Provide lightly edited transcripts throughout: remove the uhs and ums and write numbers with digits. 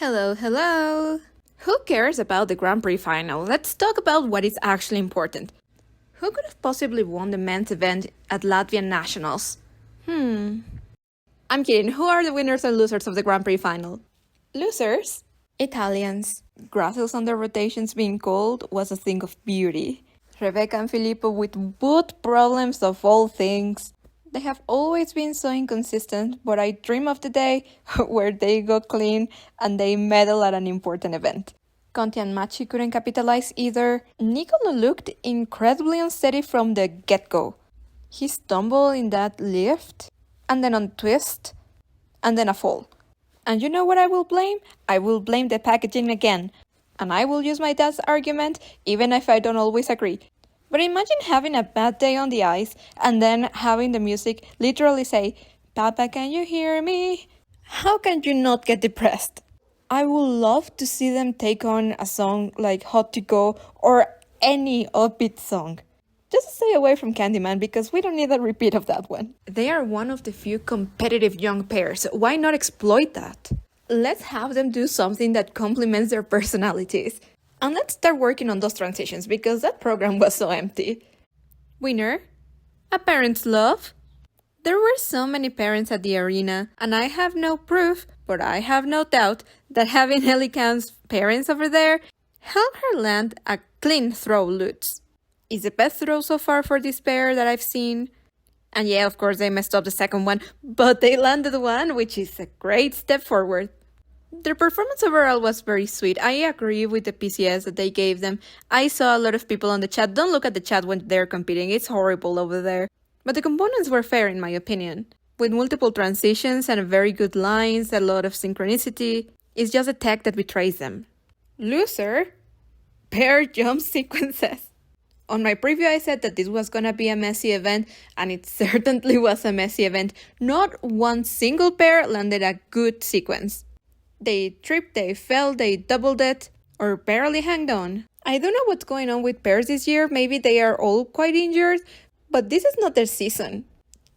Hello, hello! Who cares about the Grand Prix final? Let's talk about what is actually important. Who could have possibly won the men's event at Latvian Nationals? I'm kidding. Who are the winners and losers of the Grand Prix final? Losers? Italians. Grassels on their rotations being cold was a thing of beauty. Rebecca and Filippo with boot problems of all things. They have always been so inconsistent, but I dream of the day where they go clean and they medal at an important event. Conti and Machi couldn't capitalize either. Nicolo looked incredibly unsteady from the get-go. He stumbled in that lift, and then on twist, and then a fall. And you know what I will blame? I will blame the packaging again. And I will use my dad's argument even if I don't always agree. But imagine having a bad day on the ice and then having the music literally say, "Papa, can you hear me?" How can you not get depressed? I would love to see them take on a song like Hot to Go or any upbeat song. Just stay away from Candyman because we don't need a repeat of that one. They are one of the few competitive young pairs. Why not exploit that? Let's have them do something that complements their personalities. And let's start working on those transitions because that program was so empty. Winner? A parent's love? There were so many parents at the arena, and I have no proof, but I have no doubt that having Ellie Count's parents over there helped her land a clean throw, Lutz. It's the best throw so far for this pair that I've seen. And yeah, of course, they messed up the second one, but they landed one, which is a great step forward. Their performance overall was very sweet. I agree with the PCS that they gave them. I saw a lot of people on the chat. Don't look at the chat when they're competing. It's horrible over there. But the components were fair in my opinion. With multiple transitions and very good lines, a lot of synchronicity. It's just the tech that betrays them. Loser? Pair jump sequences. On my preview, I said that this was gonna be a messy event, and it certainly was a messy event. Not one single pair landed a good sequence. They tripped, they fell, they doubled it, or barely hanged on. I don't know what's going on with pairs this year. Maybe they are all quite injured, but this is not their season.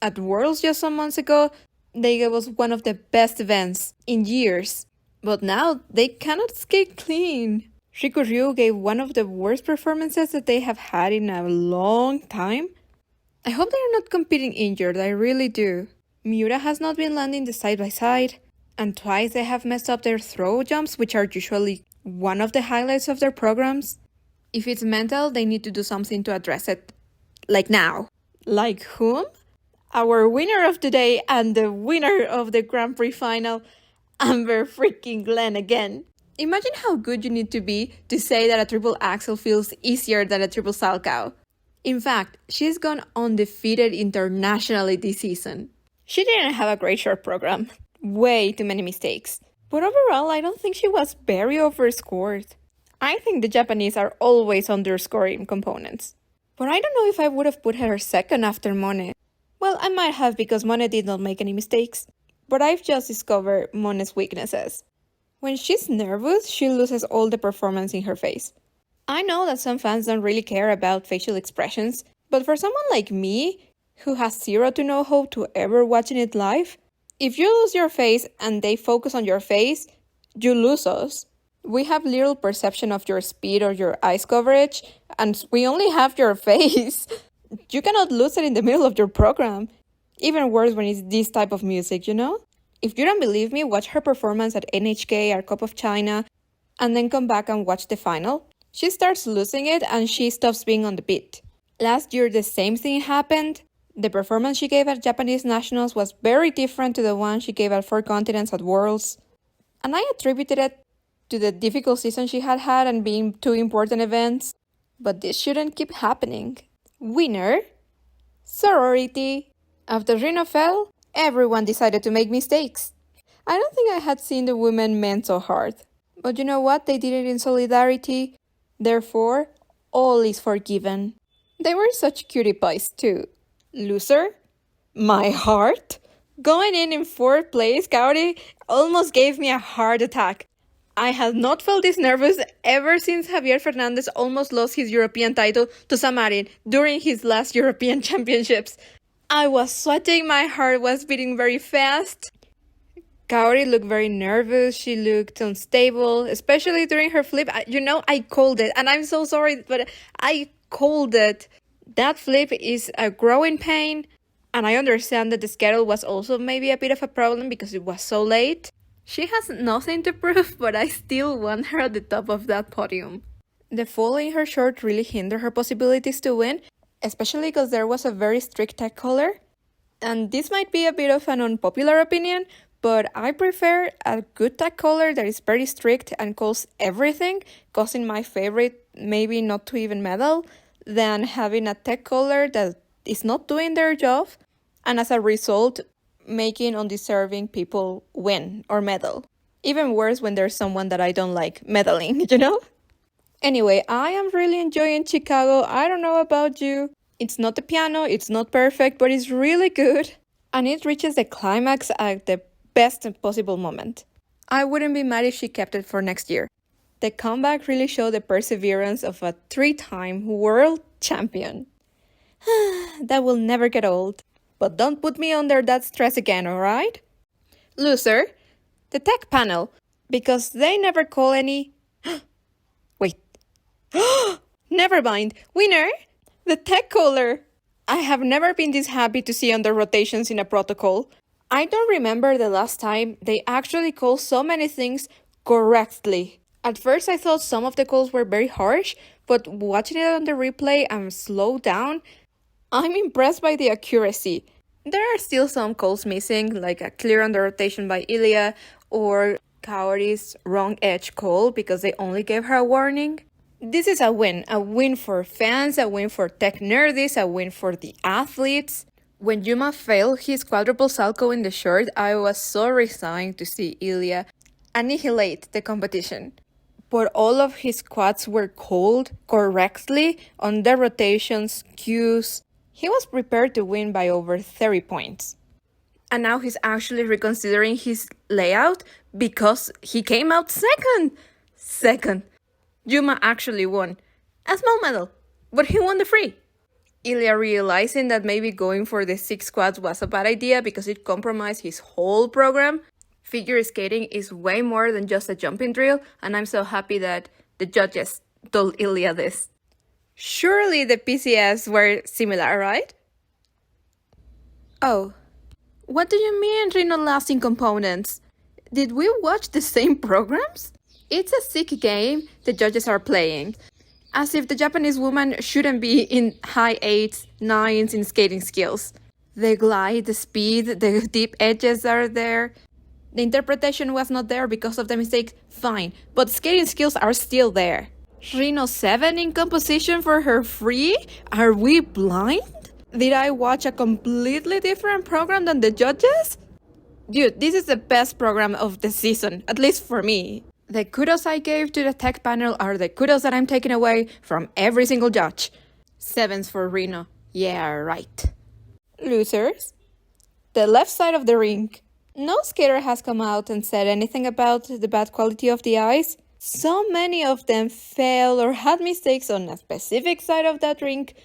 At Worlds just some months ago, they gave us one of the best events in years. But now, they cannot skate clean. Riku Ryu gave one of the worst performances that they have had in a long time. I hope they're not competing injured, I really do. Miura has not been landing the side-by-side, and twice they have messed up their throw jumps, which are usually one of the highlights of their programs. If it's mental, they need to do something to address it. Like now. Like whom? Our winner of the day and the winner of the Grand Prix final, Amber freaking Glenn again. Imagine how good you need to be to say that a triple axel feels easier than a triple salchow. In fact, she's gone undefeated internationally this season. She didn't have a great short program. Way too many mistakes. But overall, I don't think she was very overscored. I think the Japanese are always underscoring components. But I don't know if I would have put her second after Mone. Well, I might have because Mone did not make any mistakes. But I've just discovered Mone's weaknesses. When she's nervous, she loses all the performance in her face. I know that some fans don't really care about facial expressions, but for someone like me, who has zero to no hope to ever watching it live, if you lose your face and they focus on your face, you lose us. We have little perception of your speed or your eyes coverage, and we only have your face. You cannot lose it in the middle of your program. Even worse when it's this type of music, you know? If you don't believe me, watch her performance at NHK or Cup of China, and then come back and watch the final. She starts losing it and she stops being on the beat. Last year, the same thing happened. The performance she gave at Japanese Nationals was very different to the one she gave at Four Continents at Worlds. And I attributed it to the difficult season she had had and being two important events. But this shouldn't keep happening. Winner? Sorority. After Rino fell, everyone decided to make mistakes. I don't think I had seen the women meant so hard. But you know what? They did it in solidarity. Therefore, all is forgiven. They were such cutie pies too. Loser? My heart? Going in fourth place, Kaori almost gave me a heart attack. I had not felt this nervous ever since Javier Fernandez almost lost his European title to Samarin during his last European Championships. I was sweating, my heart was beating very fast. Kaori looked very nervous. She looked unstable, especially during her flip. I called it, and I'm so sorry, but I called it. That flip is a growing pain, and I understand that the schedule was also maybe a bit of a problem because it was so late. She has nothing to prove, but I still want her at the top of that podium. The fall in her short really hindered her possibilities to win, especially because there was a very strict tech color. And this might be a bit of an unpopular opinion, but I prefer a good tag color that is very strict and calls everything, causing my favorite maybe not to even medal, than having a tech color that is not doing their job, and as a result, making undeserving people win or medal. Even worse when there's someone that I don't like medaling, you know? Anyway, I am really enjoying Chicago. I don't know about you. It's not the piano, it's not perfect, but it's really good. And it reaches the climax at the best possible moment. I wouldn't be mad if she kept it for next year. The comeback really showed the perseverance of a 3-time world champion. That will never get old. But don't put me under that stress again, alright? Loser, the tech panel, because they never call any... Wait. Never mind. Winner, the tech caller. I have never been this happy to see under rotations in a protocol. I don't remember the last time they actually called so many things correctly. At first I thought some of the calls were very harsh, but watching it on the replay and slow down, I'm impressed by the accuracy. There are still some calls missing, like a clear under rotation by Ilya, or Kaori's wrong edge call because they only gave her a warning. This is a win for fans, a win for tech nerdies, a win for the athletes. When Yuma failed his quadruple salto in the short, I was so resigned to see Ilya annihilate the competition. But all of his quads were called correctly on the rotations, cues. He was prepared to win by over 30 points. And now he's actually reconsidering his layout because he came out second. Second. Yuma actually won. A small medal, but he won the free. Ilya realizing that maybe going for the 6 quads was a bad idea because it compromised his whole program. Figure skating is way more than just a jumping drill, and I'm so happy that the judges told Ilya this. Surely the PCS were similar, right? Oh, what do you mean Reno lasting components? Did we watch the same programs? It's a sick game the judges are playing. As if the Japanese woman shouldn't be in high 8s, 9s in skating skills. The glide, the speed, the deep edges are there. The interpretation was not there because of the mistakes, fine, but skating skills are still there. Reno 7 in composition for her free? Are we blind? Did I watch a completely different program than the judges? Dude, this is the best program of the season, at least for me. The kudos I gave to the tech panel are the kudos that I'm taking away from every single judge. 7s for Reno. Yeah, right. Losers? The left side of the rink. No skater has come out and said anything about the bad quality of the ice. So many of them failed or had mistakes on a specific side of that rink.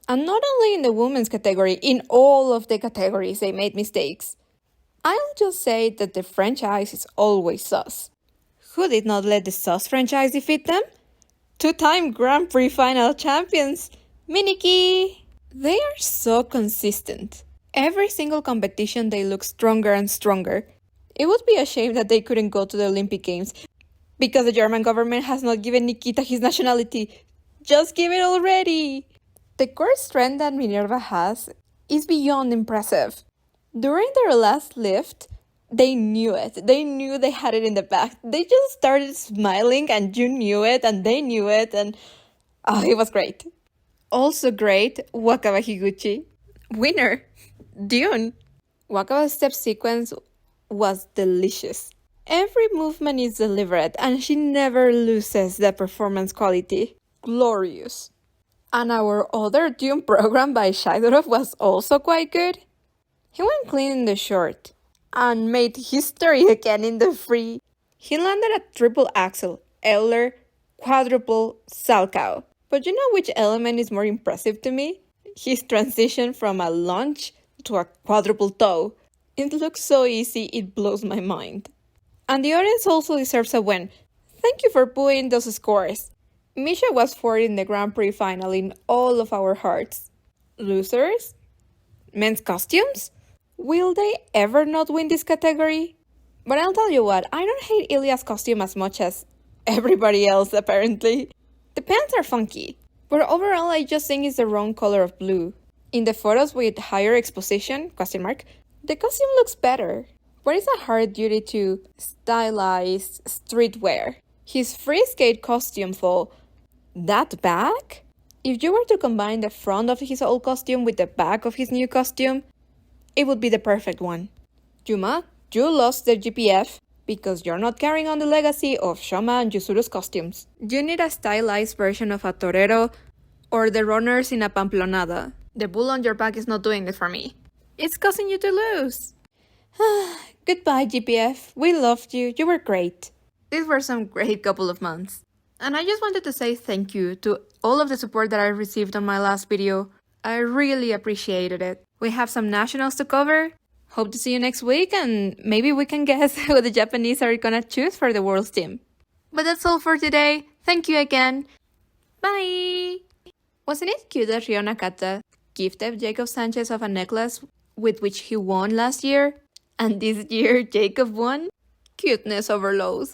And not only in the women's category, in all of the categories they made mistakes. I'll just say that the franchise is always sus. Who did not let the sus franchise defeat them? 2-time Grand Prix final champions, Miniki! They are so consistent. Every single competition they look stronger and stronger. It would be a shame that they couldn't go to the Olympic Games because the German government has not given Nikita his nationality. Just give it already! The core strength that Minerva has is beyond impressive. During their last lift, they knew it. They knew they had it in the back. They just started smiling and you knew it and they knew it and it was great. Also great, Wakaba Higuchi. Winner, Dune. Wakaba's step sequence was delicious. Every movement is deliberate and she never loses the performance quality. Glorious. And our other Dune program by Shaidorov was also quite good. He went clean in the short and made history again in the free. He landed a triple axel, Euler, quadruple Salchow. But you know which element is more impressive to me? His transition from a lunge to a quadruple toe. It looks so easy, it blows my mind. And the audience also deserves a win. Thank you for putting those scores. Misha was fourth in the Grand Prix final in all of our hearts. Losers? Men's costumes? Will they ever not win this category? But I'll tell you what, I don't hate Ilya's costume as much as everybody else apparently. The pants are funky, but overall I just think it's the wrong color of blue. In the photos with higher exposition, the costume looks better. But it's a hard duty to stylize streetwear. His free skate costume though, that back? If you were to combine the front of his old costume with the back of his new costume, it would be the perfect one. Yuma, you lost the GPF because you're not carrying on the legacy of Shoma and Yusuru's costumes. You need a stylized version of a torero or the runners in a pamplonada. The bull on your back is not doing it for me. It's causing you to lose. Goodbye, GPF. We loved you. You were great. These were some great couple of months. And I just wanted to say thank you to all of the support that I received on my last video. I really appreciated it. We have some nationals to cover. Hope to see you next week, and maybe we can guess who the Japanese are gonna choose for the World's team. But that's all for today. Thank you again. Bye! Wasn't it cute that Ryo Nakata gifted Jacob Sanchez of a necklace with which he won last year? And this year Jacob won? Cuteness overload.